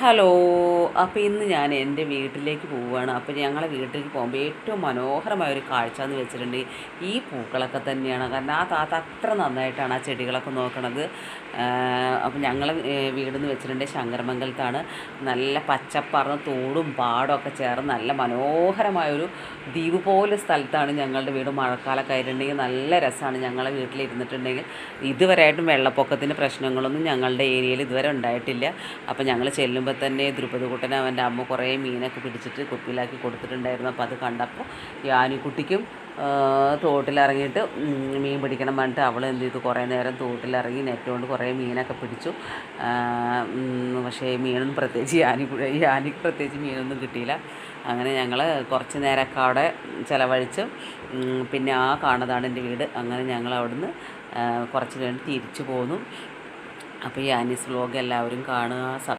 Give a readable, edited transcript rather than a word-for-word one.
Hello. അപ്പോൾ ഇന്ന് ഞാൻ എൻ്റെ വീട്ടിലേക്ക് പോവുകയാണ്. അപ്പോൾ ഞങ്ങളെ വീട്ടിലേക്ക് പോകുമ്പോൾ ഏറ്റവും മനോഹരമായൊരു കാഴ്ച എന്ന് വെച്ചിട്ടുണ്ടെങ്കിൽ ഈ പൂക്കളൊക്കെ തന്നെയാണ്. കാരണം ആ താത്ത അത്ര നന്നായിട്ടാണ് ആ ചെടികളൊക്കെ നോക്കണത്. അപ്പോൾ ഞങ്ങൾ വീടെന്ന് വെച്ചിട്ടുണ്ടെങ്കിൽ ശങ്കരമംഗലത്താണ്. നല്ല പച്ചപ്പറന്ന് തോടും പാടമൊക്കെ ചേർന്ന് നല്ല മനോഹരമായൊരു ദ്വീപ് പോലെ സ്ഥലത്താണ് ഞങ്ങളുടെ വീട്. മഴക്കാലമൊക്കെ ആയിട്ടുണ്ടെങ്കിൽ നല്ല രസമാണ് ഞങ്ങളെ വീട്ടിലിരുന്നിട്ടുണ്ടെങ്കിൽ. ഇതുവരെയായിട്ടും വെള്ളപ്പൊക്കത്തിൻ്റെ പ്രശ്നങ്ങളൊന്നും ഞങ്ങളുടെ ഏരിയയിൽ ഇതുവരെ ഉണ്ടായിട്ടില്ല. അപ്പോൾ ഞങ്ങൾ ചെല്ലുമ്പോൾ തന്നെ ദ്രുപദകുട്ടൻ അവൻ്റെ അമ്മ കുറേ മീനൊക്കെ പിടിച്ചിട്ട് കുപ്പിയിലാക്കി കൊടുത്തിട്ടുണ്ടായിരുന്നു. അപ്പോൾ അത് കണ്ടപ്പോൾ യാനിക്കുട്ടിക്കും തോട്ടിലിറങ്ങിയിട്ട് മീൻ പിടിക്കണം പറഞ്ഞിട്ട് അവൾ എന്ത് ചെയ്തു, കുറേ നേരം തോട്ടിലിറങ്ങി നെറ്റ് കൊണ്ട് കുറേ മീനൊക്കെ പിടിച്ചു. പക്ഷേ മീനൊന്നും പ്രത്യേകിച്ച് യാനിക്ക് പ്രത്യേകിച്ച് മീനൊന്നും കിട്ടിയില്ല. അങ്ങനെ ഞങ്ങൾ കുറച്ച് നേരമൊക്കെ അവിടെ ചിലവഴിച്ച് പിന്നെ ആ കാണുന്നതാണ് എൻ്റെ വീട്. അങ്ങനെ ഞങ്ങൾ അവിടുന്ന് കുറച്ച് കഴിഞ്ഞ് തിരിച്ചു പോന്നു. അപ്പോൾ ഈ ആനീസ് വ്ലോഗ് എല്ലാവരും കാണുക.